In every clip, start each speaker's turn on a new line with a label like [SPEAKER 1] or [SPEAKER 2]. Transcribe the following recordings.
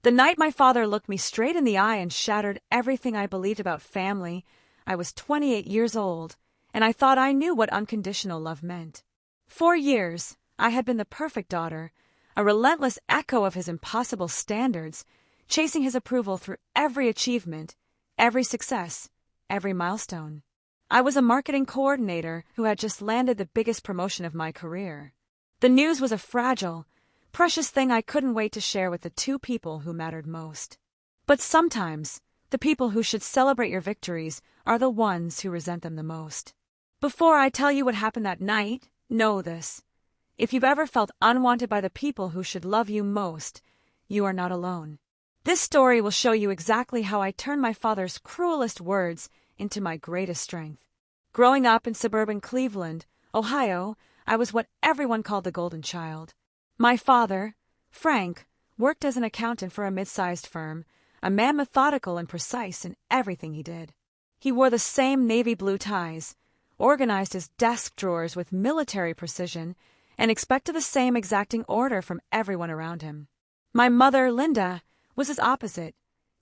[SPEAKER 1] The night my father looked me straight in the eye and shattered everything I believed about family, I was 28 years old, and I thought I knew what unconditional love meant. For years, I had been the perfect daughter, a relentless echo of his impossible standards, chasing his approval through every achievement, every success, every milestone. I was a marketing coordinator who had just landed the biggest promotion of my career. The news was a fragile, precious thing I couldn't wait to share with the two people who mattered most. But sometimes, the people who should celebrate your victories are the ones who resent them the most. Before I tell you what happened that night, know this. If you've ever felt unwanted by the people who should love you most, you are not alone. This story will show you exactly how I turned my father's cruelest words into my greatest strength. Growing up in suburban Cleveland, Ohio, I was what everyone called the golden child. My father, Frank, worked as an accountant for a mid-sized firm, a man methodical and precise in everything he did. He wore the same navy blue ties, organized his desk drawers with military precision, and expected the same exacting order from everyone around him. My mother, Linda, was his opposite,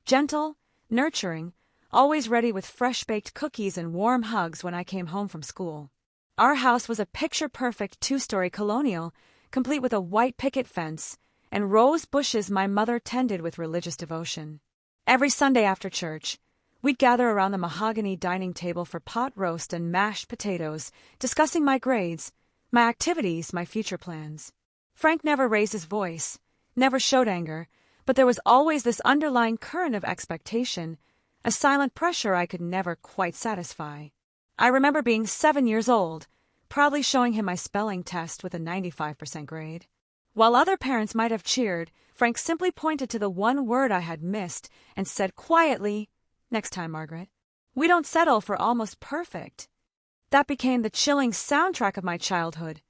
[SPEAKER 1] gentle, nurturing, always ready with fresh-baked cookies and warm hugs when I came home from school. Our house was a picture-perfect two-story colonial, complete with a white picket fence and rose bushes my mother tended with religious devotion. Every Sunday after church, we'd gather around the mahogany dining table for pot roast and mashed potatoes, discussing my grades, my activities, my future plans. Frank never raised his voice, never showed anger, but there was always this underlying current of expectation, a silent pressure I could never quite satisfy. I remember being 7 years old, proudly showing him my spelling test with a 95% grade. While other parents might have cheered, Frank simply pointed to the one word I had missed and said quietly, "Next time, Margaret." We don't settle for almost perfect. That became the chilling soundtrack of my childhood.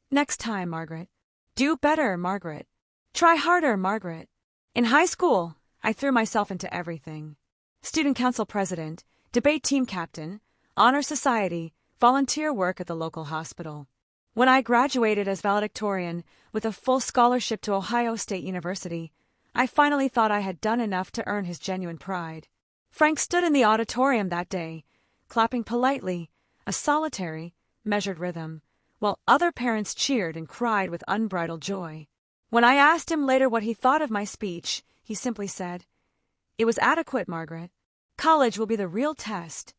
[SPEAKER 1] Next time, Margaret. Do better, Margaret. Try harder, Margaret. In high school, I threw myself into everything. Student council president, debate team captain, honor society, volunteer work at the local hospital. When I graduated as valedictorian with a full scholarship to Ohio State University, I finally thought I had done enough to earn his genuine pride. Frank stood in the auditorium that day, clapping politely, a solitary, measured rhythm, while other parents cheered and cried with unbridled joy. When I asked him later what he thought of my speech, he simply said, "It was adequate, Margaret. College will be the real test."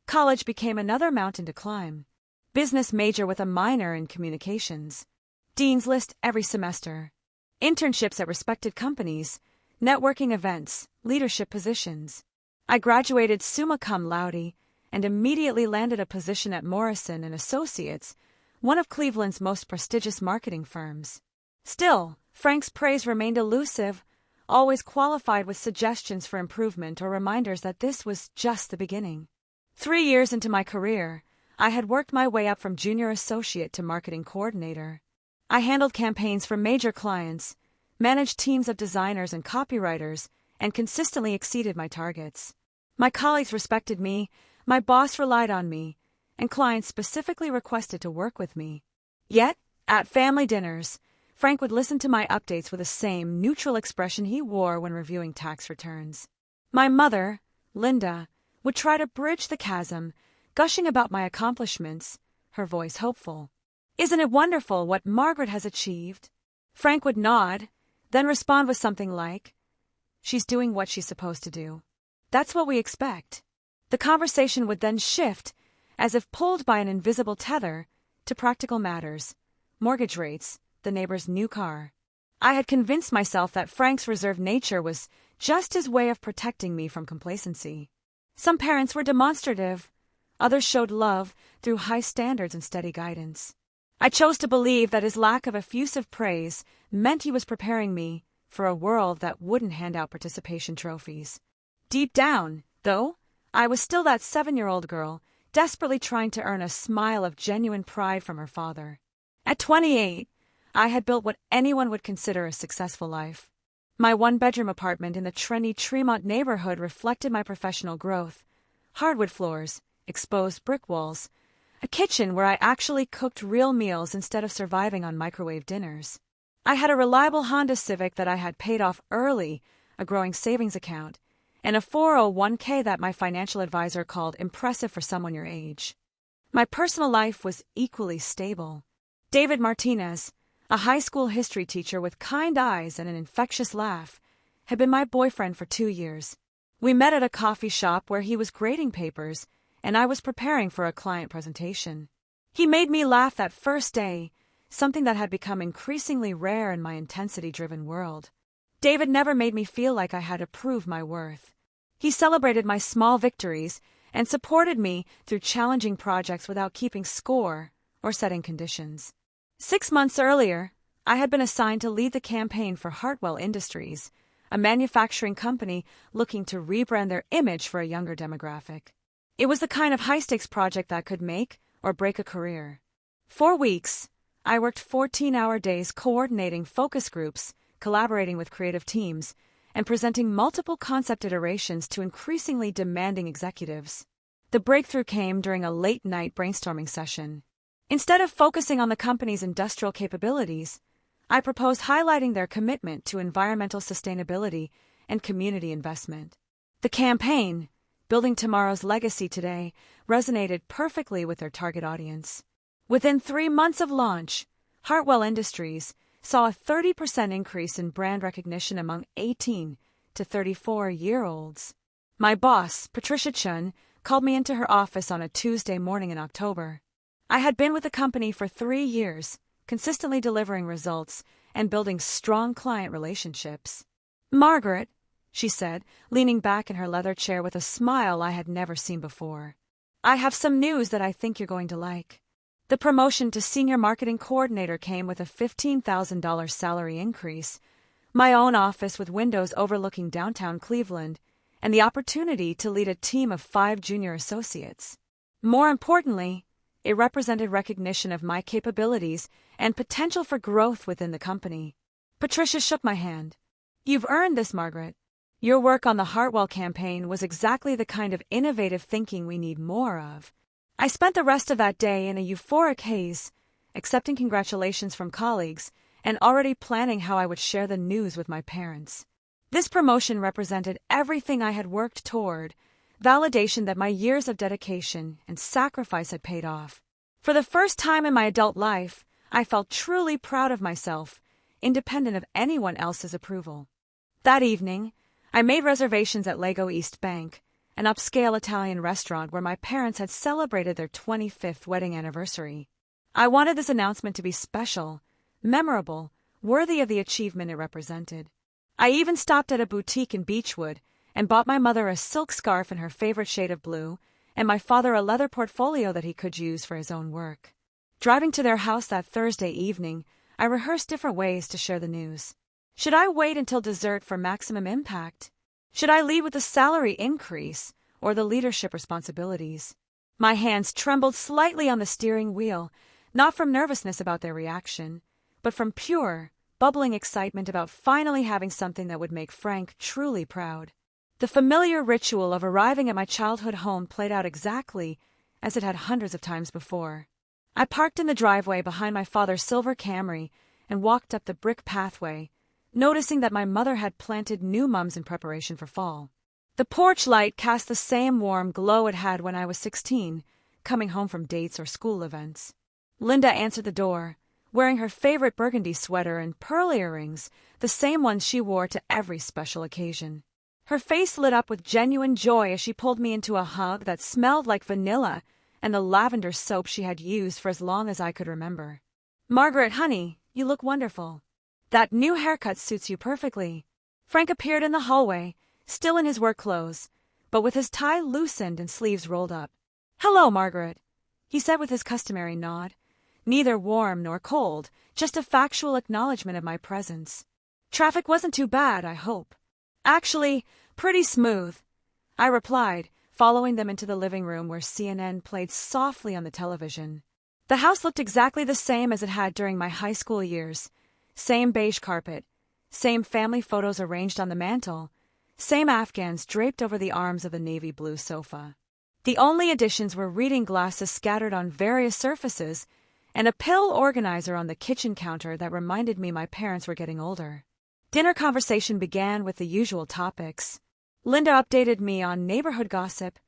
[SPEAKER 1] College became another mountain to climb. Business major with a minor in communications. Dean's List every semester. Internships at respected companies. Networking events. Leadership positions. I graduated summa cum laude and immediately landed a position at Morrison & Associates, one of Cleveland's most prestigious marketing firms. Still, Frank's praise remained elusive, always qualified with suggestions for improvement or reminders that this was just the beginning. 3 years into my career, I had worked my way up from junior associate to marketing coordinator. I handled campaigns for major clients, managed teams of designers and copywriters, and consistently exceeded my targets. My colleagues respected me, my boss relied on me, and clients specifically requested to work with me. Yet, at family dinners, Frank would listen to my updates with the same neutral expression he wore when reviewing tax returns. My mother, Linda, would try to bridge the chasm, gushing about my accomplishments, her voice hopeful. "Isn't it wonderful what Margaret has achieved?" Frank would nod, then respond with something like, "She's doing what she's supposed to do. That's what we expect." The conversation would then shift, as if pulled by an invisible tether, to practical matters, mortgage rates, the neighbor's new car. I had convinced myself that Frank's reserved nature was just his way of protecting me from complacency. Some parents were demonstrative, others showed love through high standards and steady guidance. I chose to believe that his lack of effusive praise meant he was preparing me for a world that wouldn't hand out participation trophies. Deep down, though, I was still that 7-year-old girl, desperately trying to earn a smile of genuine pride from her father. At 28, I had built what anyone would consider a successful life. My one-bedroom apartment in the trendy Tremont neighborhood reflected my professional growth. Hardwood floors, exposed brick walls, a kitchen where I actually cooked real meals instead of surviving on microwave dinners. I had a reliable Honda Civic that I had paid off early, a growing savings account, and a 401k that my financial advisor called impressive for someone your age. My personal life was equally stable. David Martinez, a high school history teacher with kind eyes and an infectious laugh, had been my boyfriend for 2 years. We met at a coffee shop where he was grading papers and I was preparing for a client presentation. He made me laugh that first day, something that had become increasingly rare in my intensity-driven world. David never made me feel like I had to prove my worth. He celebrated my small victories and supported me through challenging projects without keeping score or setting conditions. 6 months earlier, I had been assigned to lead the campaign for Hartwell Industries, a manufacturing company looking to rebrand their image for a younger demographic. It was the kind of high-stakes project that could make or break a career. 4 weeks, I worked 14-hour days coordinating focus groups, collaborating with creative teams, and presenting multiple concept iterations to increasingly demanding executives. The breakthrough came during a late-night brainstorming session. Instead of focusing on the company's industrial capabilities, I proposed highlighting their commitment to environmental sustainability and community investment. The campaign, Building Tomorrow's Legacy Today, resonated perfectly with their target audience. Within 3 months of launch, Hartwell Industries saw a 30% increase in brand recognition among 18 to 34-year-olds. My boss, Patricia Chun, called me into her office on a Tuesday morning in October. I had been with the company for 3 years, consistently delivering results and building strong client relationships. "Margaret," she said, leaning back in her leather chair with a smile I had never seen before, "I have some news that I think you're going to like." The promotion to Senior Marketing Coordinator came with a $15,000 salary increase, my own office with windows overlooking downtown Cleveland, and the opportunity to lead a team of 5 junior associates. More importantly, it represented recognition of my capabilities and potential for growth within the company. Patricia shook my hand. "You've earned this, Margaret. Your work on the Hartwell campaign was exactly the kind of innovative thinking we need more of." I spent the rest of that day in a euphoric haze, accepting congratulations from colleagues and already planning how I would share the news with my parents. This promotion represented everything I had worked toward, validation that my years of dedication and sacrifice had paid off. For the first time in my adult life, I felt truly proud of myself, independent of anyone else's approval. That evening, I made reservations at Lego East Bank, an upscale Italian restaurant where my parents had celebrated their 25th wedding anniversary. I wanted this announcement to be special, memorable, worthy of the achievement it represented. I even stopped at a boutique in Beechwood and bought my mother a silk scarf in her favorite shade of blue, and my father a leather portfolio that he could use for his own work. Driving to their house that Thursday evening, I rehearsed different ways to share the news. Should I wait until dessert for maximum impact? Should I lead with the salary increase or the leadership responsibilities? My hands trembled slightly on the steering wheel, not from nervousness about their reaction, but from pure, bubbling excitement about finally having something that would make Frank truly proud. The familiar ritual of arriving at my childhood home played out exactly as it had hundreds of times before. I parked in the driveway behind my father's silver Camry and walked up the brick pathway, noticing that my mother had planted new mums in preparation for fall. The porch light cast the same warm glow it had when I was 16, coming home from dates or school events. Linda answered the door, wearing her favorite burgundy sweater and pearl earrings, the same ones she wore to every special occasion. Her face lit up with genuine joy as she pulled me into a hug that smelled like vanilla and the lavender soap she had used for as long as I could remember. "Margaret, honey, you look wonderful. That new haircut suits you perfectly." Frank appeared in the hallway, still in his work clothes, but with his tie loosened and sleeves rolled up. "Hello, Margaret," he said with his customary nod, neither warm nor cold, just a factual acknowledgement of my presence. "Traffic wasn't too bad, I hope." "Actually, pretty smooth," I replied, following them into the living room where CNN played softly on the television. The house looked exactly the same as it had during my high school years. Same beige carpet, same family photos arranged on the mantel, same Afghans draped over the arms of the navy blue sofa. The only additions were reading glasses scattered on various surfaces and a pill organizer on the kitchen counter that reminded me my parents were getting older. Dinner conversation began with the usual topics. Linda updated me on neighborhood gossip.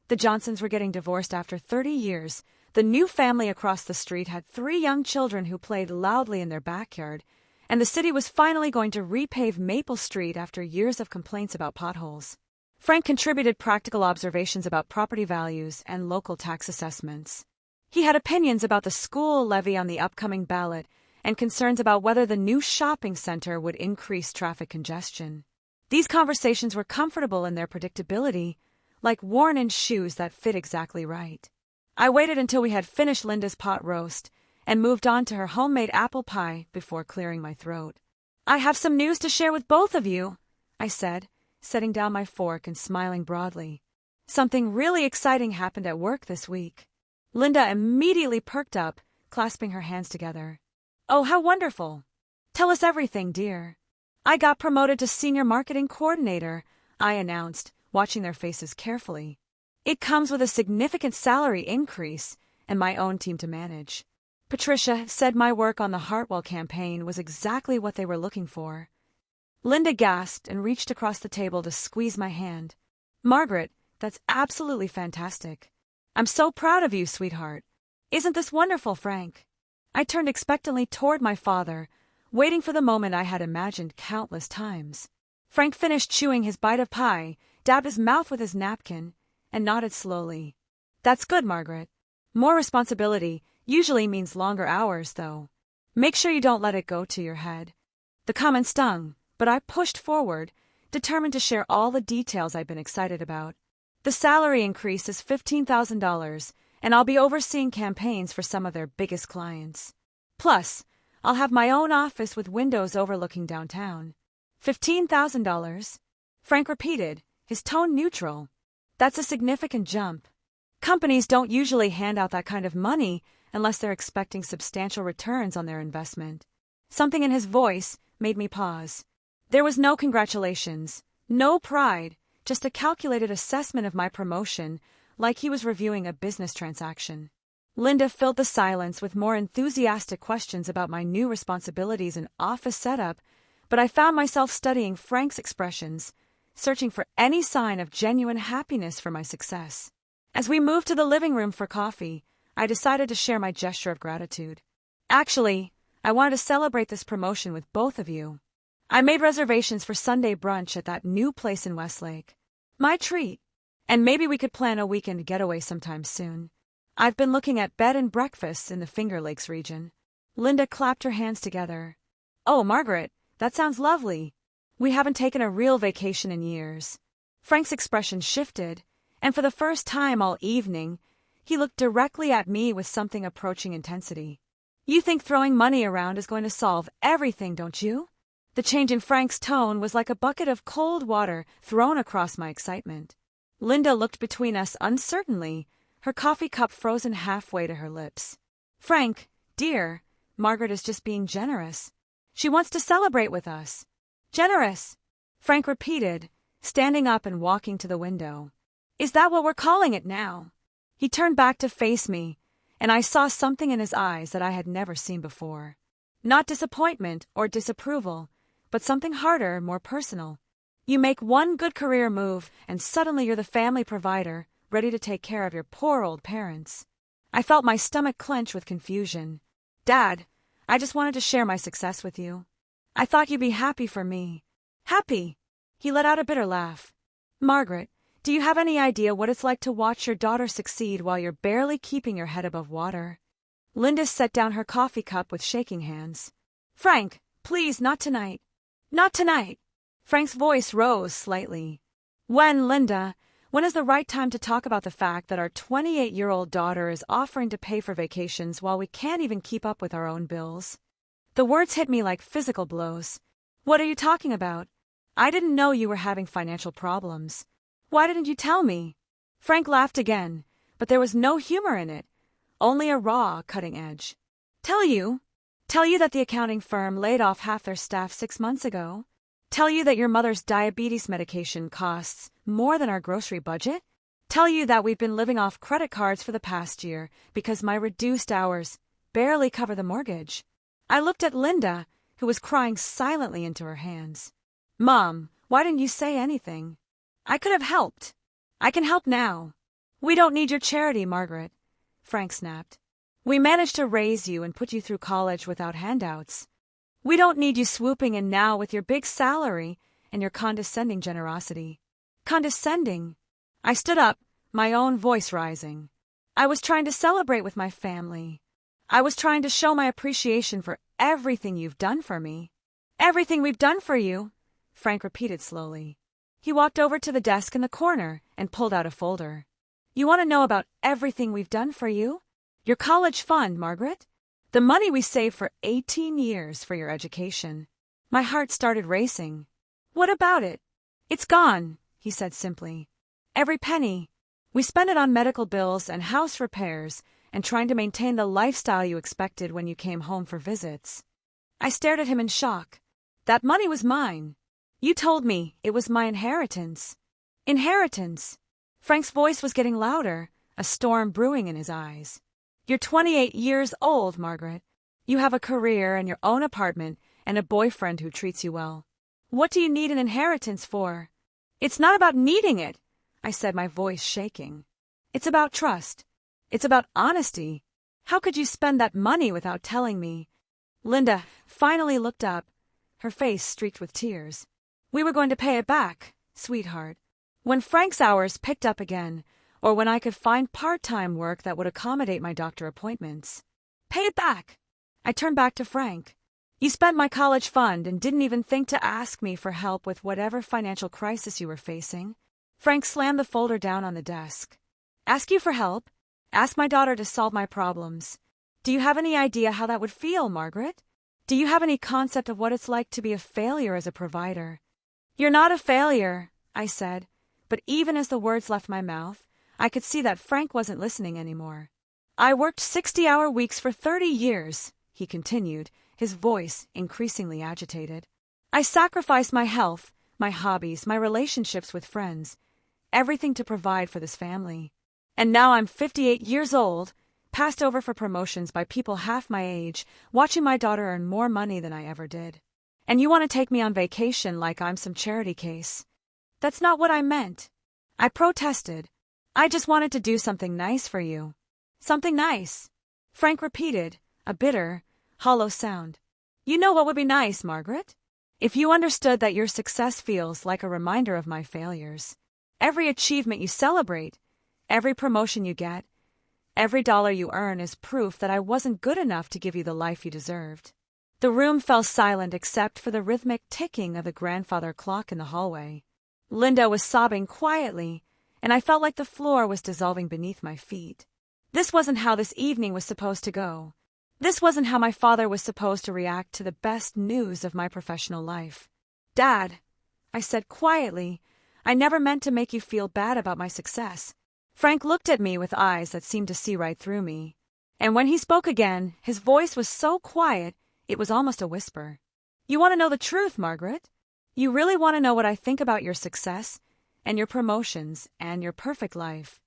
[SPEAKER 1] The Johnsons were getting divorced after 30 years. The new family across the street had 3 young children who played loudly in their backyard, and the city was finally going to repave Maple Street after years of complaints about potholes. Frank contributed practical observations about property values and local tax assessments. He had opinions about the school levy on the upcoming ballot and concerns about whether the new shopping center would increase traffic congestion. These conversations were comfortable in their predictability, like worn-in shoes that fit exactly right. I waited until we had finished Linda's pot roast and moved on to her homemade apple pie before clearing my throat. "I have some news to share with both of you," I said, setting down my fork and smiling broadly. "Something really exciting happened at work this week." Linda immediately perked up, clasping her hands together. "Oh, how wonderful! Tell us everything, dear." "I got promoted to senior marketing coordinator," I announced, watching their faces carefully. "It comes with a significant salary increase and my own team to manage." Patricia said my work on the Hartwell campaign was exactly what they were looking for. Linda gasped and reached across the table to squeeze my hand. "Margaret, that's absolutely fantastic. I'm so proud of you, sweetheart. Isn't this wonderful, Frank?" I turned expectantly toward my father, waiting for the moment I had imagined countless times. Frank finished chewing his bite of pie, dabbed his mouth with his napkin, and nodded slowly. "That's good, Margaret. More responsibility usually means longer hours, though. Make sure you don't let it go to your head." The comment stung, but I pushed forward, determined to share all the details I'd been excited about. "The salary increase is $15,000, and I'll be overseeing campaigns for some of their biggest clients. Plus, I'll have my own office with windows overlooking downtown." $15,000? Frank repeated, his tone neutral. "That's a significant jump. Companies don't usually hand out that kind of money unless they're expecting substantial returns on their investment." Something in his voice made me pause. There was no congratulations, no pride, just a calculated assessment of my promotion, like he was reviewing a business transaction. Linda filled the silence with more enthusiastic questions about my new responsibilities and office setup, but I found myself studying Frank's expressions, searching for any sign of genuine happiness for my success. As we moved to the living room for coffee, I decided to share my gesture of gratitude. "Actually, I wanted to celebrate this promotion with both of you. I made reservations for Sunday brunch at that new place in Westlake. My treat. And maybe we could plan a weekend getaway sometime soon. I've been looking at bed and breakfasts in the Finger Lakes region." Linda clapped her hands together. "Oh, Margaret, that sounds lovely. We haven't taken a real vacation in years." Frank's expression shifted, and for the first time all evening, he looked directly at me with something approaching intensity. "You think throwing money around is going to solve everything, don't you?" The change in Frank's tone was like a bucket of cold water thrown across my excitement. Linda looked between us uncertainly, her coffee cup frozen halfway to her lips. "Frank, dear, Margaret is just being generous. She wants to celebrate with us." "Generous," Frank repeated, standing up and walking to the window. "Is that what we're calling it now?" He turned back to face me, and I saw something in his eyes that I had never seen before. Not disappointment or disapproval, but something harder, more personal. You make one good career move, and suddenly you're the family provider, ready to take care of your poor old parents. I felt my stomach clench with confusion. "Dad, I just wanted to share my success with you. I thought you'd be happy for me." "Happy?" He let out a bitter laugh. "Margaret, do you have any idea what it's like to watch your daughter succeed while you're barely keeping your head above water?" Linda set down her coffee cup with shaking hands. "Frank, please, not tonight. Not tonight." Frank's voice rose slightly. "When, Linda? When is the right time to talk about the fact that our 28-year-old daughter is offering to pay for vacations while we can't even keep up with our own bills?" The words hit me like physical blows. "What are you talking about? I didn't know you were having financial problems. Why didn't you tell me?" Frank laughed again, but there was no humor in it, only a raw, cutting edge. "Tell you? Tell you that the accounting firm laid off half their staff 6 months ago? Tell you that your mother's diabetes medication costs more than our grocery budget? Tell you that we've been living off credit cards for the past year because my reduced hours barely cover the mortgage?" I looked at Linda, who was crying silently into her hands. "Mom, why didn't you say anything? I could have helped. I can help now." "We don't need your charity, Margaret," Frank snapped. "We managed to raise you and put you through college without handouts. We don't need you swooping in now with your big salary and your condescending generosity." Condescending? I stood up, my own voice rising. I was trying to celebrate with my family. I was trying to show my appreciation for everything you've done for me. "Everything we've done for you," Frank repeated slowly. He walked over to the desk in the corner and pulled out a folder. "You want to know about everything we've done for you? Your college fund, Margaret. The money we saved for 18 years for your education." My heart started racing. "What about it?" "It's gone," he said simply. "Every penny. We spent it on medical bills and house repairs and trying to maintain the lifestyle you expected when you came home for visits." I stared at him in shock. "That money was mine. You told me it was my inheritance." "Inheritance?" Frank's voice was getting louder, a storm brewing in his eyes. "You're 28 years old, Margaret. You have a career and your own apartment and a boyfriend who treats you well. What do you need an inheritance for?" "It's not about needing it," I said, my voice shaking. "It's about trust. It's about honesty. How could you spend that money without telling me?" Linda finally looked up, her face streaked with tears. "We were going to pay it back, sweetheart. When Frank's hours picked up again, or when I could find part-time work that would accommodate my doctor appointments." "Pay it back!" I turned back to Frank. "You spent my college fund and didn't even think to ask me for help with whatever financial crisis you were facing." Frank slammed the folder down on the desk. "Ask you for help? Ask my daughter to solve my problems. Do you have any idea how that would feel, Margaret? Do you have any concept of what it's like to be a failure as a provider?" "You're not a failure," I said, but even as the words left my mouth, I could see that Frank wasn't listening anymore. "I worked 60-hour weeks for 30 years, he continued, his voice increasingly agitated. "I sacrificed my health, my hobbies, my relationships with friends, everything to provide for this family. And now I'm 58 years old, passed over for promotions by people half my age, watching my daughter earn more money than I ever did. And you want to take me on vacation like I'm some charity case. That's not what I meant." I protested. "I just wanted to do something nice for you." "Something nice?" Frank repeated, a bitter, hollow sound. "You know what would be nice, Margaret? If you understood that your success feels like a reminder of my failures. Every achievement you celebrate, every promotion you get, every dollar you earn is proof that I wasn't good enough to give you the life you deserved." The room fell silent except for the rhythmic ticking of the grandfather clock in the hallway. Linda was sobbing quietly, and I felt like the floor was dissolving beneath my feet. This wasn't how this evening was supposed to go. This wasn't how my father was supposed to react to the best news of my professional life. "Dad," I said quietly, "I never meant to make you feel bad about my success." Frank looked at me with eyes that seemed to see right through me. And when he spoke again, his voice was so quiet, it was almost a whisper. "You want to know the truth, Margaret? You really want to know what I think about your success, and your promotions, and your perfect life?"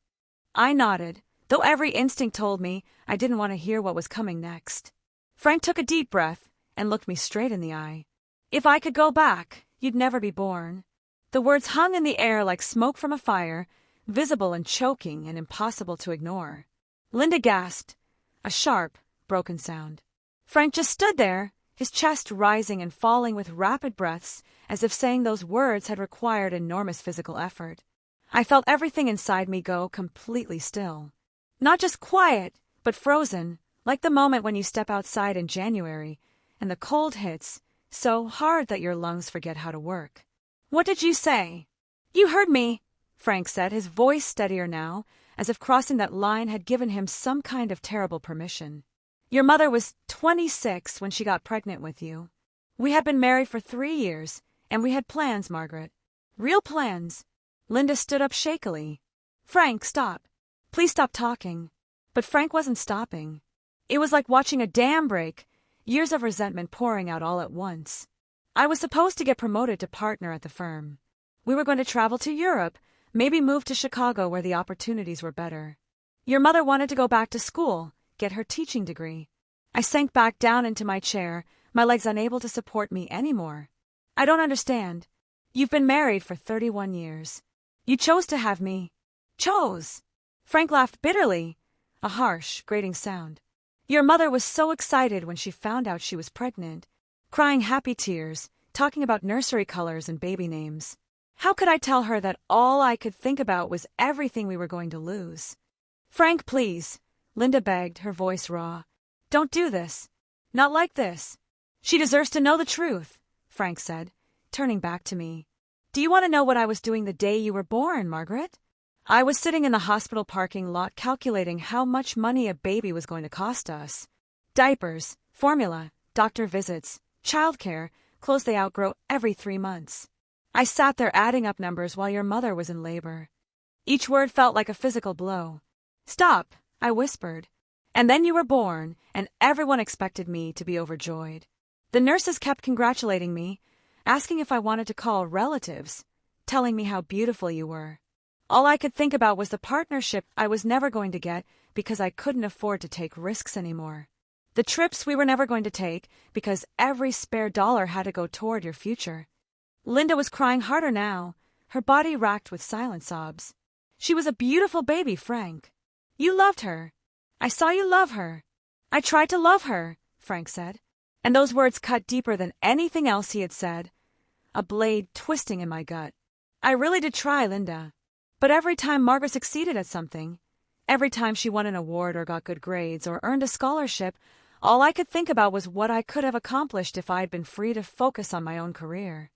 [SPEAKER 1] I nodded, though every instinct told me I didn't want to hear what was coming next. Frank took a deep breath and looked me straight in the eye. "If I could go back, you'd never be born." The words hung in the air like smoke from a fire, visible and choking and impossible to ignore. Linda gasped, a sharp, broken sound. Frank just stood there, his chest rising and falling with rapid breaths, as if saying those words had required enormous physical effort. I felt everything inside me go completely still. Not just quiet, but frozen, like the moment when you step outside in January, and the cold hits so hard that your lungs forget how to work. "What did you say?" "You heard me," Frank said, his voice steadier now, as if crossing that line had given him some kind of terrible permission. "Your mother was 26 when she got pregnant with you. We had been married for 3 years, and we had plans, Margaret. Real plans." Linda stood up shakily. "Frank, stop. Please stop talking." But Frank wasn't stopping. It was like watching a dam break, years of resentment pouring out all at once. I was supposed to get promoted to partner at the firm. We were going to travel to Europe, maybe move to Chicago where the opportunities were better. Your mother wanted to go back to school, get her teaching degree. I sank back down into my chair, my legs unable to support me anymore. I don't understand. You've been married for 31 years. You chose to have me. Chose. Frank laughed bitterly, a harsh, grating sound. Your mother was so excited when she found out she was pregnant, crying happy tears, talking about nursery colors and baby names. How could I tell her that all I could think about was everything we were going to lose? Frank, please, Linda begged, her voice raw. Don't do this. Not like this. She deserves to know the truth, Frank said, turning back to me. Do you want to know what I was doing the day you were born, Margaret? I was sitting in the hospital parking lot calculating how much money a baby was going to cost us. Diapers, formula, doctor visits, childcare, clothes they outgrow every 3 months. I sat there adding up numbers while your mother was in labor. Each word felt like a physical blow. Stop, I whispered. And then you were born, and everyone expected me to be overjoyed. The nurses kept congratulating me, asking if I wanted to call relatives, telling me how beautiful you were. All I could think about was the partnership I was never going to get because I couldn't afford to take risks anymore. The trips we were never going to take because every spare dollar had to go toward your future. Linda was crying harder now, her body racked with silent sobs. She was a beautiful baby, Frank. You loved her. I saw you love her. I tried to love her, Frank said. And those words cut deeper than anything else he had said, a blade twisting in my gut. I really did try, Linda. But every time Margaret succeeded at something, every time she won an award or got good grades or earned a scholarship, all I could think about was what I could have accomplished if I had been free to focus on my own career.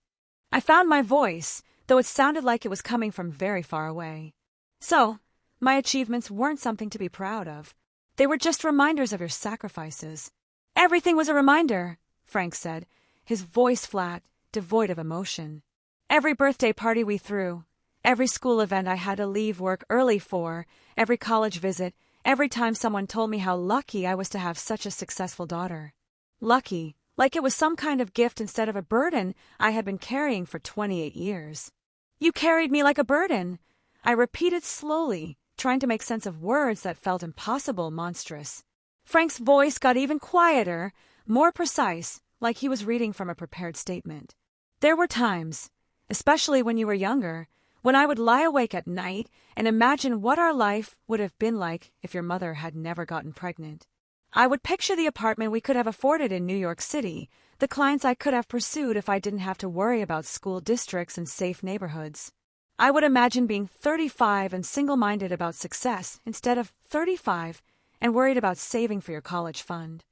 [SPEAKER 1] I found my voice, though it sounded like it was coming from very far away. So, my achievements weren't something to be proud of. They were just reminders of your sacrifices. Everything was a reminder, Frank said, his voice flat, devoid of emotion. Every birthday party we threw, every school event I had to leave work early for, every college visit, every time someone told me how lucky I was to have such a successful daughter. Lucky, like it was some kind of gift instead of a burden I had been carrying for 28 years. You carried me like a burden, I repeated slowly, trying to make sense of words that felt impossible, monstrous. Frank's voice got even quieter, more precise, like he was reading from a prepared statement. There were times, especially when you were younger, when I would lie awake at night and imagine what our life would have been like if your mother had never gotten pregnant. I would picture the apartment we could have afforded in New York City, the clients I could have pursued if I didn't have to worry about school districts and safe neighborhoods. I would imagine being 35 and single-minded about success instead of 35 and worried about saving for your college fund.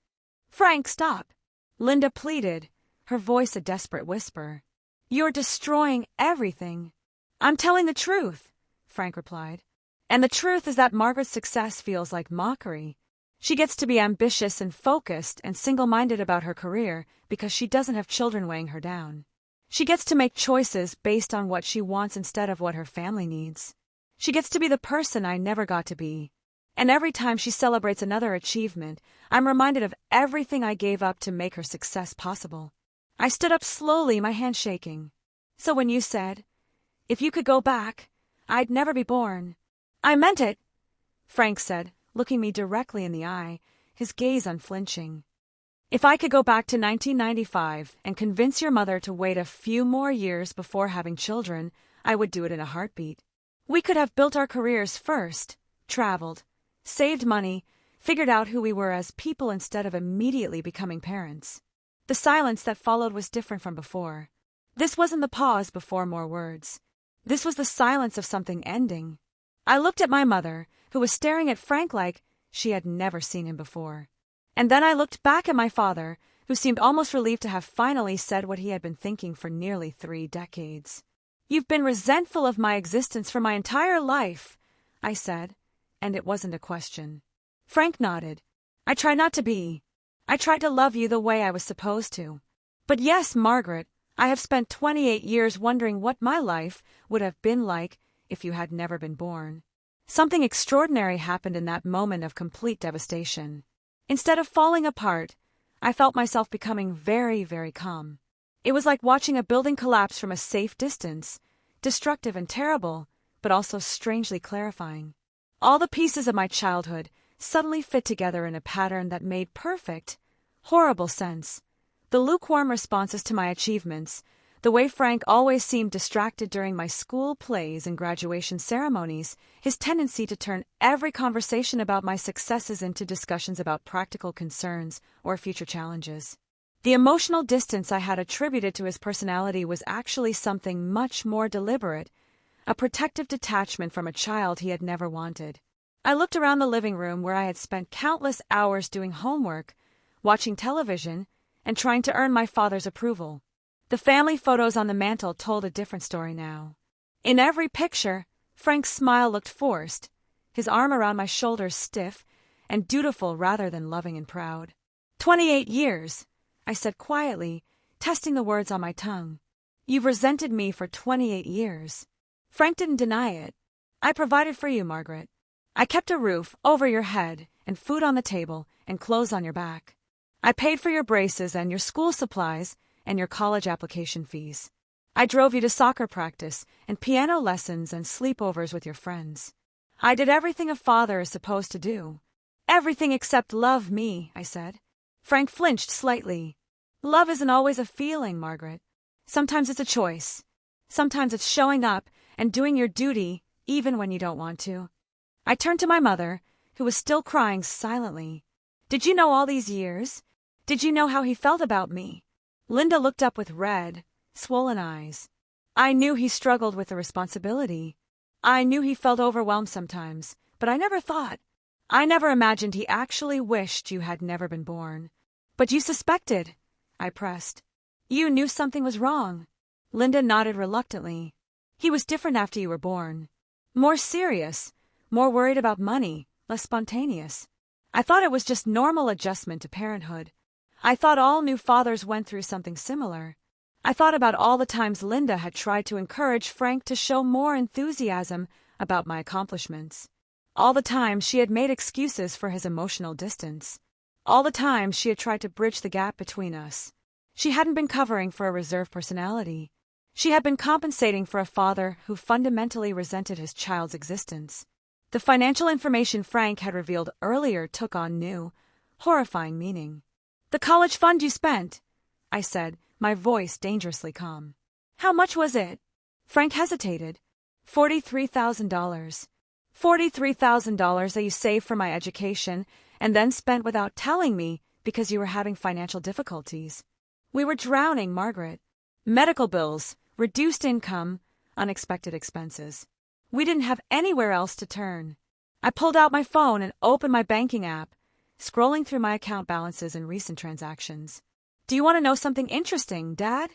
[SPEAKER 1] Frank, stop, Linda pleaded, her voice a desperate whisper. You're destroying everything. I'm telling the truth, Frank replied. And the truth is that Margaret's success feels like mockery. She gets to be ambitious and focused and single-minded about her career because she doesn't have children weighing her down. She gets to make choices based on what she wants instead of what her family needs. She gets to be the person I never got to be. And every time she celebrates another achievement, I'm reminded of everything I gave up to make her success possible. I stood up slowly, my hand shaking. So when you said, if you could go back, I'd never be born. I meant it, Frank said, looking me directly in the eye, his gaze unflinching. If I could go back to 1995 and convince your mother to wait a few more years before having children, I would do it in a heartbeat. We could have built our careers first, traveled, saved money, figured out who we were as people instead of immediately becoming parents. The silence that followed was different from before. This wasn't the pause before more words. This was the silence of something ending. I looked at my mother, who was staring at Frank like she had never seen him before. And then I looked back at my father, who seemed almost relieved to have finally said what he had been thinking for nearly 3 decades. You've been resentful of my existence for my entire life, I said, and it wasn't a question. Frank nodded. I tried not to be. I tried to love you the way I was supposed to. But yes, Margaret, I have spent 28 years wondering what my life would have been like if you had never been born. Something extraordinary happened in that moment of complete devastation. Instead of falling apart, I felt myself becoming very, very calm. It was like watching a building collapse from a safe distance, destructive and terrible, but also strangely clarifying. All the pieces of my childhood suddenly fit together in a pattern that made perfect, horrible sense. The lukewarm responses to my achievements, the way Frank always seemed distracted during my school plays and graduation ceremonies, his tendency to turn every conversation about my successes into discussions about practical concerns or future challenges. The emotional distance I had attributed to his personality was actually something much more deliberate, a protective detachment from a child he had never wanted. I looked around the living room where I had spent countless hours doing homework, watching television, and trying to earn my father's approval. The family photos on the mantel told a different story now. In every picture, Frank's smile looked forced, his arm around my shoulders stiff and dutiful rather than loving and proud. 28 years, I said quietly, testing the words on my tongue. You've resented me for 28 years. Frank didn't deny it. I provided for you, Margaret. I kept a roof over your head and food on the table and clothes on your back. I paid for your braces and your school supplies and your college application fees. I drove you to soccer practice and piano lessons and sleepovers with your friends. I did everything a father is supposed to do. Everything except love me, I said. Frank flinched slightly. Love isn't always a feeling, Margaret. Sometimes it's a choice. Sometimes it's showing up and doing your duty even when you don't want to. I turned to my mother, who was still crying silently. Did you know all these years? Did you know how he felt about me? Linda looked up with red, swollen eyes. I knew he struggled with the responsibility. I knew he felt overwhelmed sometimes, but I never imagined he actually wished you had never been born. But you suspected, I pressed. You knew something was wrong. Linda nodded reluctantly. He was different after you were born. More serious, more worried about money, less spontaneous. I thought it was just normal adjustment to parenthood. I thought all new fathers went through something similar. I thought about all the times Linda had tried to encourage Frank to show more enthusiasm about my accomplishments. All the times she had made excuses for his emotional distance. All the times she had tried to bridge the gap between us. She hadn't been covering for a reserved personality. She had been compensating for a father who fundamentally resented his child's existence. The financial information Frank had revealed earlier took on new, horrifying meaning. The college fund you spent, I said, my voice dangerously calm. How much was it? Frank hesitated. $43,000. $43,000 that you saved for my education and then spent without telling me because you were having financial difficulties. We were drowning, Margaret. Medical bills, reduced income, unexpected expenses. We didn't have anywhere else to turn. I pulled out my phone and opened my banking app, scrolling through my account balances and recent transactions. Do you want to know something interesting, Dad?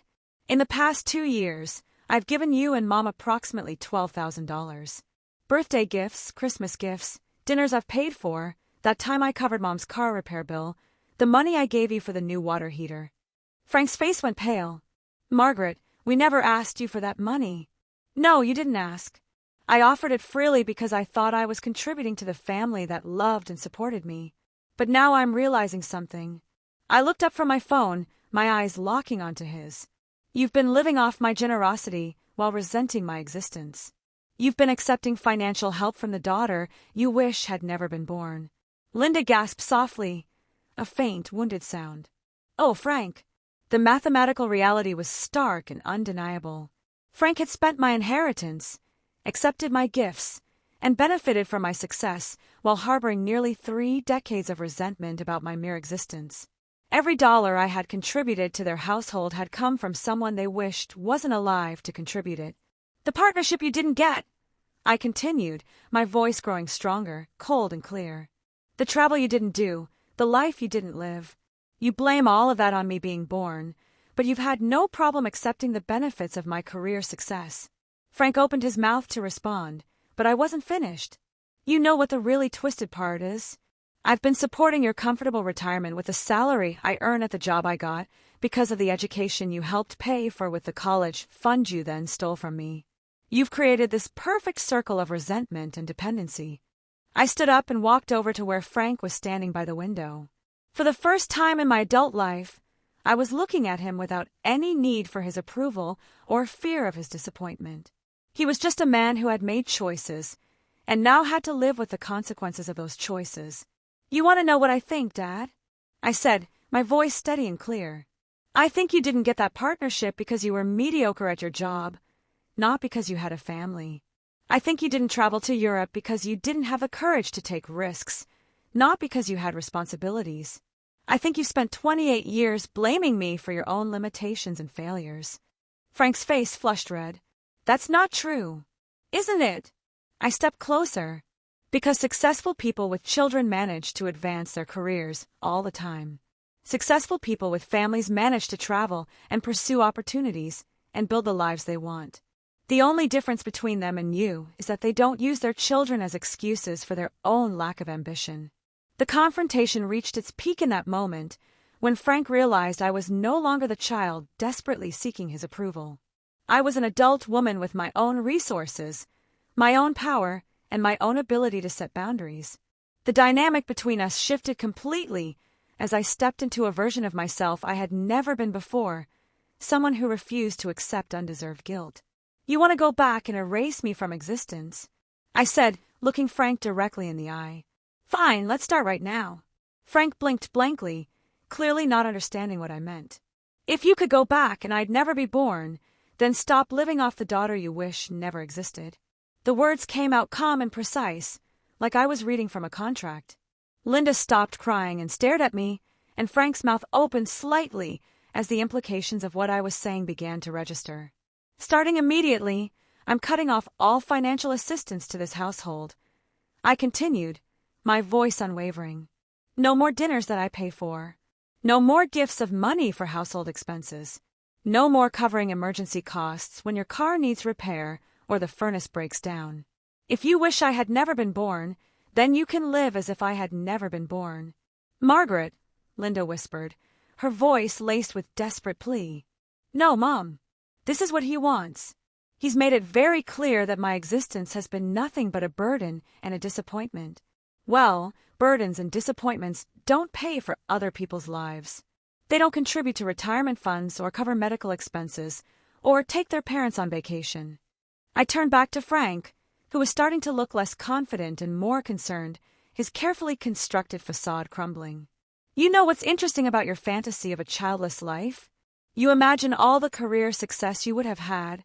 [SPEAKER 1] In the past 2 years, I've given you and Mom approximately $12,000. Birthday gifts, Christmas gifts, dinners I've paid for, that time I covered Mom's car repair bill, the money I gave you for the new water heater. Frank's face went pale. Margaret, we never asked you for that money. No, you didn't ask. I offered it freely because I thought I was contributing to the family that loved and supported me. But now I'm realizing something. I looked up from my phone, my eyes locking onto his. You've been living off my generosity while resenting my existence. You've been accepting financial help from the daughter you wish had never been born. Linda gasped softly, a faint, wounded sound. Oh, Frank. The mathematical reality was stark and undeniable. Frank had spent my inheritance, accepted my gifts, and benefited from my success while harboring nearly 3 decades of resentment about my mere existence. Every dollar I had contributed to their household had come from someone they wished wasn't alive to contribute it. The partnership you didn't get, I continued, my voice growing stronger, cold and clear. The travel you didn't do, the life you didn't live. You blame all of that on me being born, but you've had no problem accepting the benefits of my career success. Frank opened his mouth to respond, but I wasn't finished. You know what the really twisted part is? I've been supporting your comfortable retirement with the salary I earn at the job I got because of the education you helped pay for with the college fund you then stole from me. You've created this perfect circle of resentment and dependency. I stood up and walked over to where Frank was standing by the window. For the first time in my adult life, I was looking at him without any need for his approval or fear of his disappointment. He was just a man who had made choices and now had to live with the consequences of those choices. You want to know what I think, Dad? I said, my voice steady and clear. I think you didn't get that partnership because you were mediocre at your job, not because you had a family. I think you didn't travel to Europe because you didn't have the courage to take risks, not because you had responsibilities. I think you spent 28 years blaming me for your own limitations and failures. Frank's face flushed red. That's not true. Isn't it? I stepped closer. Because successful people with children manage to advance their careers all the time. Successful people with families manage to travel and pursue opportunities and build the lives they want. The only difference between them and you is that they don't use their children as excuses for their own lack of ambition. The confrontation reached its peak in that moment when Frank realized I was no longer the child desperately seeking his approval. I was an adult woman with my own resources, my own power, and my own ability to set boundaries. The dynamic between us shifted completely as I stepped into a version of myself I had never been before, someone who refused to accept undeserved guilt. You want to go back and erase me from existence? I said, looking Frank directly in the eye. Fine, let's start right now. Frank blinked blankly, clearly not understanding what I meant. If you could go back and I'd never be born, then stop living off the daughter you wish never existed. The words came out calm and precise, like I was reading from a contract. Linda stopped crying and stared at me, and Frank's mouth opened slightly as the implications of what I was saying began to register. Starting immediately, I'm cutting off all financial assistance to this household. I continued, my voice unwavering. No more dinners that I pay for. No more gifts of money for household expenses. No more covering emergency costs when your car needs repair or the furnace breaks down. If you wish I had never been born, then you can live as if I had never been born. Margaret, Linda whispered, her voice laced with desperate plea. No, Mom. This is what he wants. He's made it very clear that my existence has been nothing but a burden and a disappointment. Well, burdens and disappointments don't pay for other people's lives. They don't contribute to retirement funds or cover medical expenses or take their parents on vacation. I turned back to Frank, who was starting to look less confident and more concerned, his carefully constructed facade crumbling. You know what's interesting about your fantasy of a childless life? You imagine all the career success you would have had,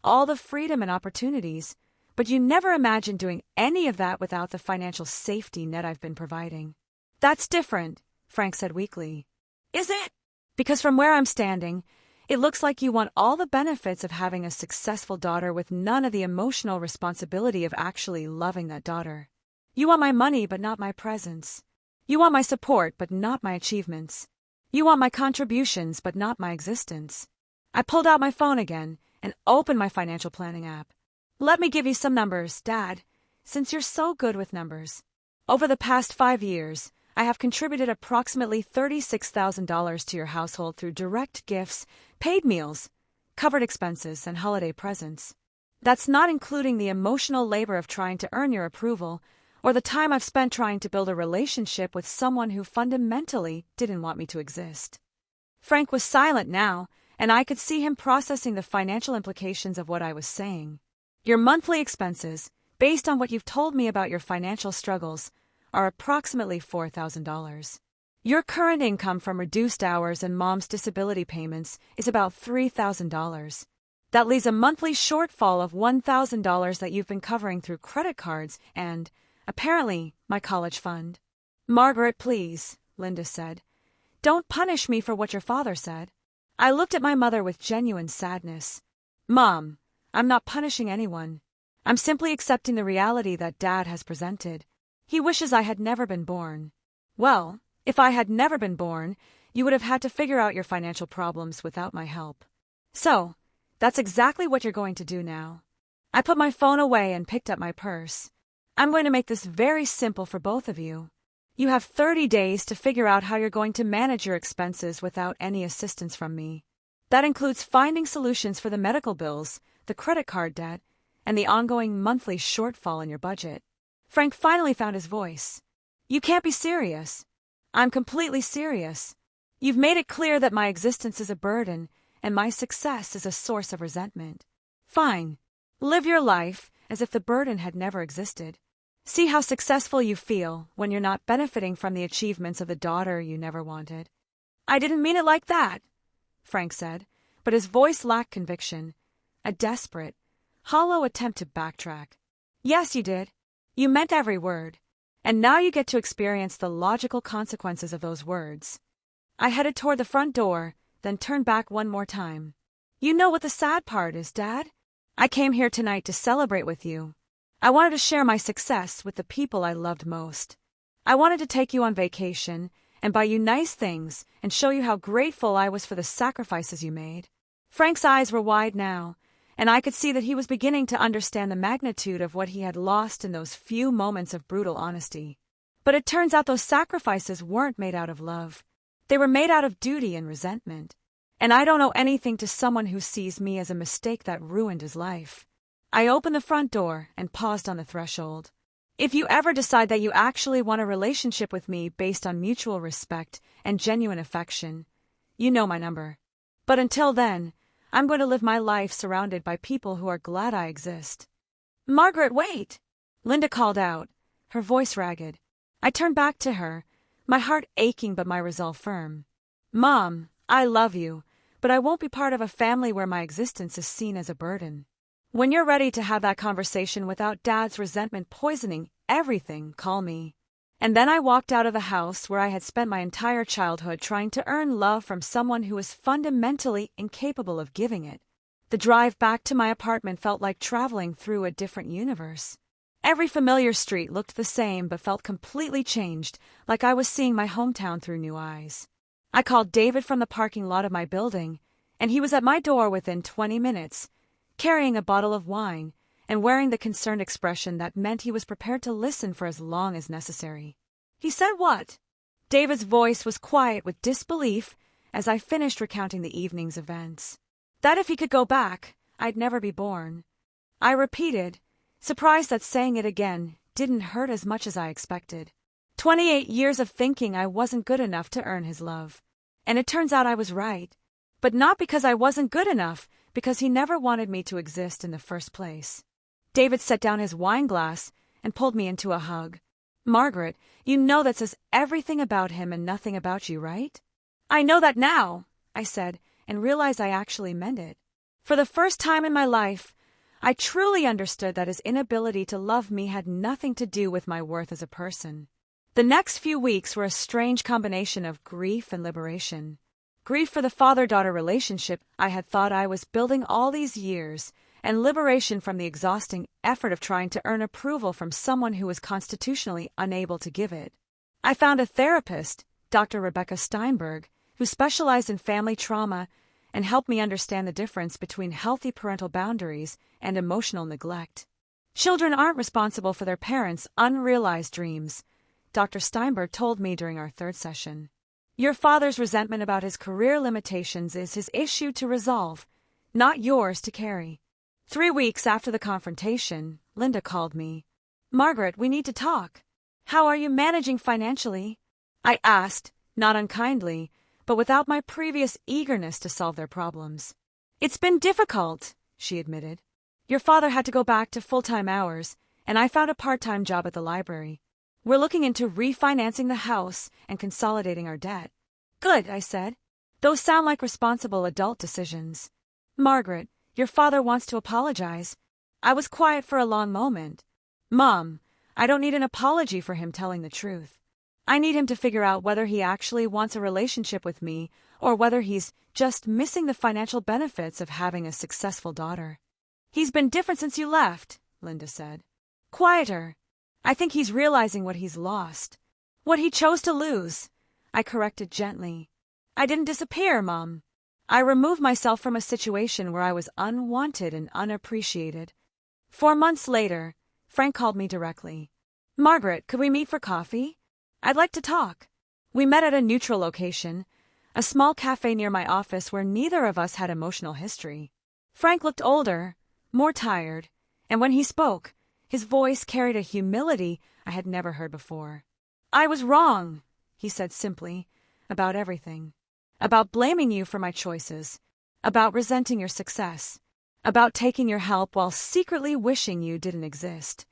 [SPEAKER 1] all the freedom and opportunities, but you never imagine doing any of that without the financial safety net I've been providing. That's different, Frank said weakly. Is it? Because from where I'm standing, it looks like you want all the benefits of having a successful daughter with none of the emotional responsibility of actually loving that daughter. You want my money but not my presence. You want my support but not my achievements. You want my contributions but not my existence. I pulled out my phone again and opened my financial planning app. Let me give you some numbers, Dad, since you're so good with numbers. Over the past 5 years, I have contributed approximately $36,000 to your household through direct gifts, paid meals, covered expenses, and holiday presents. That's not including the emotional labor of trying to earn your approval, or the time I've spent trying to build a relationship with someone who fundamentally didn't want me to exist. Frank was silent now, and I could see him processing the financial implications of what I was saying. Your monthly expenses, based on what you've told me about your financial struggles, are approximately $4,000. Your current income from reduced hours and Mom's disability payments is about $3,000. That leaves a monthly shortfall of $1,000 that you've been covering through credit cards and, apparently, my college fund. Margaret, please, Linda said. Don't punish me for what your father said. I looked at my mother with genuine sadness. Mom, I'm not punishing anyone. I'm simply accepting the reality that Dad has presented. He wishes I had never been born. Well, if I had never been born, you would have had to figure out your financial problems without my help. So, that's exactly what you're going to do now. I put my phone away and picked up my purse. I'm going to make this very simple for both of you. You have 30 days to figure out how you're going to manage your expenses without any assistance from me. That includes finding solutions for the medical bills, the credit card debt, and the ongoing monthly shortfall in your budget. Frank finally found his voice. You can't be serious. I'm completely serious. You've made it clear that my existence is a burden and my success is a source of resentment. Fine. Live your life as if the burden had never existed. See how successful you feel when you're not benefiting from the achievements of the daughter you never wanted. I didn't mean it like that. Frank said, but his voice lacked conviction. A desperate, hollow attempt to backtrack. Yes, you did. You meant every word. And now you get to experience the logical consequences of those words. I headed toward the front door, then turned back one more time. You know what the sad part is, Dad? I came here tonight to celebrate with you. I wanted to share my success with the people I loved most. I wanted to take you on vacation and buy you nice things and show you how grateful I was for the sacrifices you made. Frank's eyes were wide now, and I could see that he was beginning to understand the magnitude of what he had lost in those few moments of brutal honesty. But it turns out those sacrifices weren't made out of love. They were made out of duty and resentment. And I don't owe anything to someone who sees me as a mistake that ruined his life. I opened the front door and paused on the threshold. If you ever decide that you actually want a relationship with me based on mutual respect and genuine affection, you know my number. But until then, I'm going to live my life surrounded by people who are glad I exist. Margaret, wait! Linda called out, her voice ragged. I turned back to her, my heart aching but my resolve firm. Mom, I love you, but I won't be part of a family where my existence is seen as a burden. When you're ready to have that conversation without Dad's resentment poisoning everything, call me. And then I walked out of the house where I had spent my entire childhood trying to earn love from someone who was fundamentally incapable of giving it. The drive back to my apartment felt like traveling through a different universe. Every familiar street looked the same but felt completely changed, like I was seeing my hometown through new eyes. I called David from the parking lot of my building, and he was at my door within 20 minutes, carrying a bottle of wine and wearing the concerned expression that meant he was prepared to listen for as long as necessary. He said what? David's voice was quiet with disbelief as I finished recounting the evening's events. That if he could go back, I'd never be born. I repeated, surprised that saying it again didn't hurt as much as I expected. 28 years of thinking I wasn't good enough to earn his love. And it turns out I was right. But not because I wasn't good enough, because he never wanted me to exist in the first place. David set down his wine glass and pulled me into a hug. Margaret, you know that says everything about him and nothing about you, right? I know that now, I said, and realized I actually meant it. For the first time in my life, I truly understood that his inability to love me had nothing to do with my worth as a person. The next few weeks were a strange combination of grief and liberation. Grief for the father-daughter relationship I had thought I was building all these years, and liberation from the exhausting effort of trying to earn approval from someone who was constitutionally unable to give it. I found a therapist, Dr. Rebecca Steinberg, who specialized in family trauma and helped me understand the difference between healthy parental boundaries and emotional neglect. Children aren't responsible for their parents' unrealized dreams, Dr. Steinberg told me during our third session. Your father's resentment about his career limitations is his issue to resolve, not yours to carry. 3 weeks after the confrontation, Linda called me. Margaret, we need to talk. How are you managing financially? I asked, not unkindly, but without my previous eagerness to solve their problems. It's been difficult, she admitted. Your father had to go back to full-time hours, and I found a part-time job at the library. We're looking into refinancing the house and consolidating our debt. Good, I said. Those sound like responsible adult decisions. Margaret, your father wants to apologize. I was quiet for a long moment. Mom, I don't need an apology for him telling the truth. I need him to figure out whether he actually wants a relationship with me or whether he's just missing the financial benefits of having a successful daughter. He's been different since you left, Linda said. Quieter. I think he's realizing what he's lost. What he chose to lose. I corrected gently. I didn't disappear, Mom. I removed myself from a situation where I was unwanted and unappreciated. 4 months later, Frank called me directly. Margaret, could we meet for coffee? I'd like to talk. We met at a neutral location, a small cafe near my office where neither of us had emotional history. Frank looked older, more tired, and when he spoke, his voice carried a humility I had never heard before. I was wrong, he said simply, about everything. About blaming you for my choices, about resenting your success, about taking your help while secretly wishing you didn't exist.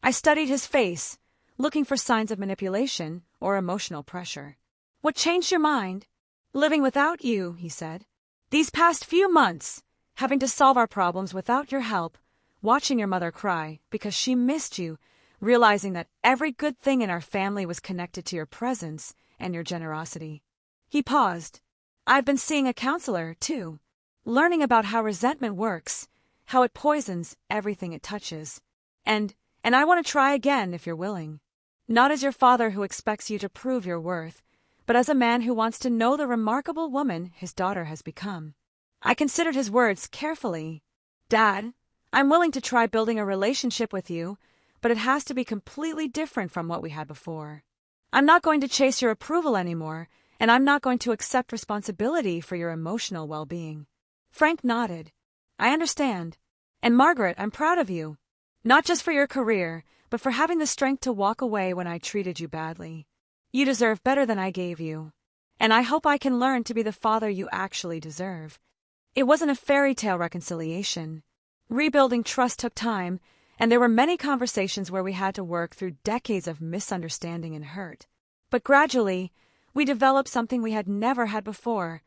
[SPEAKER 1] I studied his face, looking for signs of manipulation or emotional pressure. What changed your mind? Living without you, he said. These past few months, having to solve our problems without your help, watching your mother cry because she missed you, realizing that every good thing in our family was connected to your presence and your generosity. He paused. I've been seeing a counselor, too, learning about how resentment works, how it poisons everything it touches. And I want to try again if you're willing. Not as your father who expects you to prove your worth, but as a man who wants to know the remarkable woman his daughter has become. I considered his words carefully. Dad, I'm willing to try building a relationship with you, but it has to be completely different from what we had before. I'm not going to chase your approval anymore, and I'm not going to accept responsibility for your emotional well-being. Frank nodded. I understand. And Margaret, I'm proud of you. Not just for your career, but for having the strength to walk away when I treated you badly. You deserve better than I gave you. And I hope I can learn to be the father you actually deserve. It wasn't a fairy tale reconciliation. Rebuilding trust took time, and there were many conversations where we had to work through decades of misunderstanding and hurt. But gradually, we developed something we had never had before,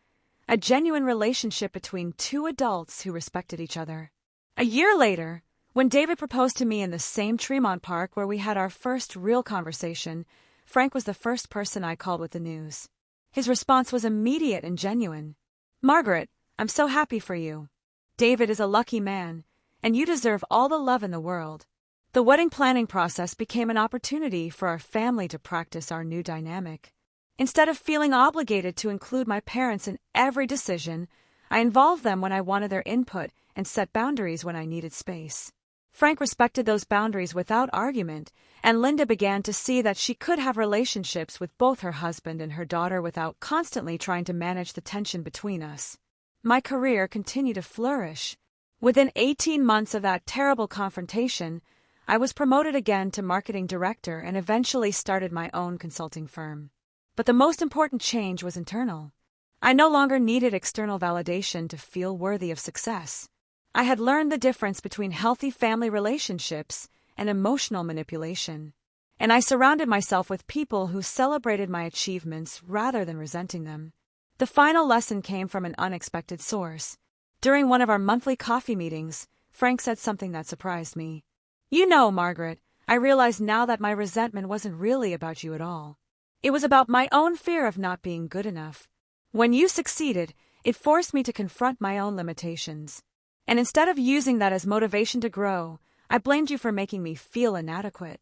[SPEAKER 1] a genuine relationship between two adults who respected each other. A year later, when David proposed to me in the same Tremont Park where we had our first real conversation, Frank was the first person I called with the news. His response was immediate and genuine. Margaret, I'm so happy for you. David is a lucky man, and you deserve all the love in the world. The wedding planning process became an opportunity for our family to practice our new dynamic. Instead of feeling obligated to include my parents in every decision, I involved them when I wanted their input and set boundaries when I needed space. Frank respected those boundaries without argument, and Linda began to see that she could have relationships with both her husband and her daughter without constantly trying to manage the tension between us. My career continued to flourish. Within 18 months of that terrible confrontation, I was promoted again to marketing director and eventually started my own consulting firm. But the most important change was internal. I no longer needed external validation to feel worthy of success. I had learned the difference between healthy family relationships and emotional manipulation, and I surrounded myself with people who celebrated my achievements rather than resenting them. The final lesson came from an unexpected source. During one of our monthly coffee meetings, Frank said something that surprised me. You know, Margaret, I realize now that my resentment wasn't really about you at all. It was about my own fear of not being good enough. When you succeeded, it forced me to confront my own limitations. And instead of using that as motivation to grow, I blamed you for making me feel inadequate.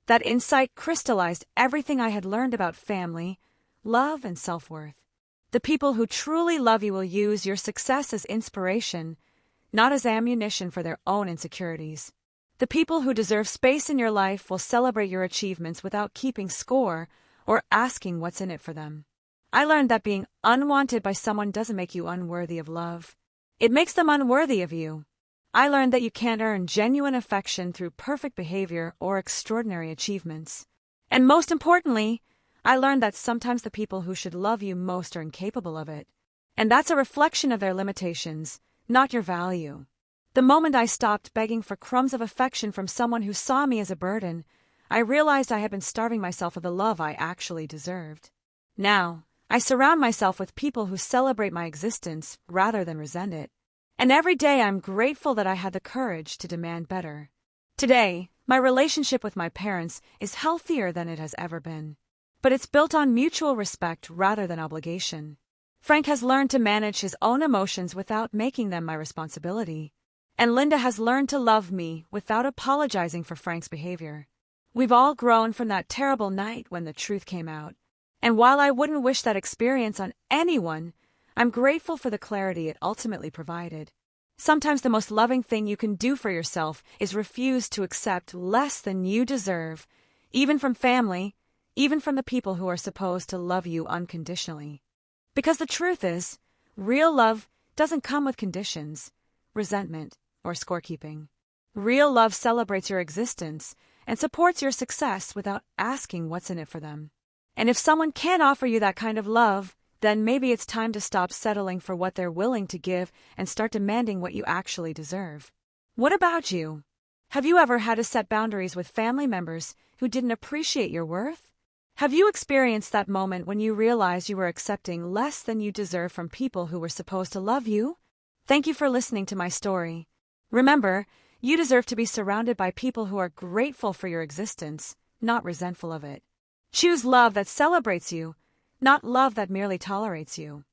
[SPEAKER 1] That insight crystallized everything I had learned about family, love, and self-worth. The people who truly love you will use your success as inspiration, not as ammunition for their own insecurities. The people who deserve space in your life will celebrate your achievements without keeping score or asking what's in it for them. I learned that being unwanted by someone doesn't make you unworthy of love. It makes them unworthy of you. I learned that you can't earn genuine affection through perfect behavior or extraordinary achievements. And most importantly, I learned that sometimes the people who should love you most are incapable of it. And that's a reflection of their limitations, not your value. The moment I stopped begging for crumbs of affection from someone who saw me as a burden, I realized I had been starving myself of the love I actually deserved. Now, I surround myself with people who celebrate my existence rather than resent it. And every day I'm grateful that I had the courage to demand better. Today, my relationship with my parents is healthier than it has ever been. But it's built on mutual respect rather than obligation. Frank has learned to manage his own emotions without making them my responsibility. And Linda has learned to love me without apologizing for Frank's behavior. We've all grown from that terrible night when the truth came out. And while I wouldn't wish that experience on anyone, I'm grateful for the clarity it ultimately provided. Sometimes the most loving thing you can do for yourself is refuse to accept less than you deserve, even from family, even from the people who are supposed to love you unconditionally. Because the truth is, real love doesn't come with conditions, resentment, or scorekeeping. Real love celebrates your existence and supports your success without asking what's in it for them. And if someone can't offer you that kind of love, then maybe it's time to stop settling for what they're willing to give and start demanding what you actually deserve. What about you? Have you ever had to set boundaries with family members who didn't appreciate your worth? Have you experienced that moment when you realize you were accepting less than you deserve from people who were supposed to love you? Thank you for listening to my story. Remember, you deserve to be surrounded by people who are grateful for your existence, not resentful of it. Choose love that celebrates you, not love that merely tolerates you.